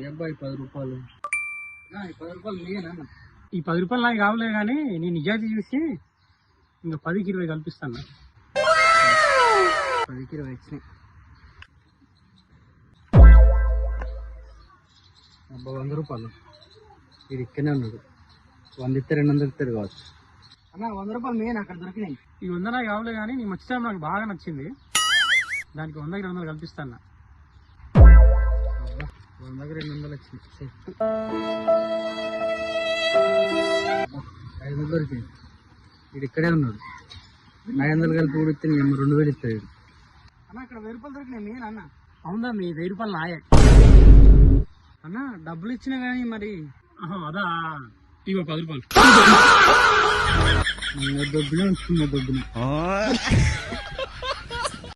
అబ్బాయి 10 రూపాయలు. ఈ 10 రూపాయలు మీయేనా? ఈ 10 రూపాయలు నాకు కావలే కానీ నీ నిజాయితీ చూసి ఇంకా 10కి 20 కల్పిస్తాను. 10కి 20 వచ్చినాయి. అబ్బా 100 రూపాయలు. ఇది ఇక్కడనే ఉన్నాడు. 100 ఇస్తే 200 ఇస్తారు కావచ్చు. అన్న 100 రూపాయలు మీయేనా అక్కడ దొరికినాయి? ఈ 100 నాకు కావలే కానీ నీ మంచితనం నాకు బాగా నచ్చింది. దానికి 100కి 200 కల్పిస్తాను. 100కి 200 వచ్చింది. 500 దొరికింది. ఇది ఇక్కడే ఉన్నాడు. 500 కలిపి కూడా ఇస్తే నేను 2000 ఇస్తాడు. అన్న ఇక్కడ 1000 రూపాయలు దొరికినాయి మీయేనా అన్న? అవునా మీ 1000 రూపాయలు నాయే అన్న డబ్బులు ఇచ్చినా కానీ మరి అదా ఇవో 10 రూపాయలు. డబ్బులే ఉంచుకున్నా డబ్బులు.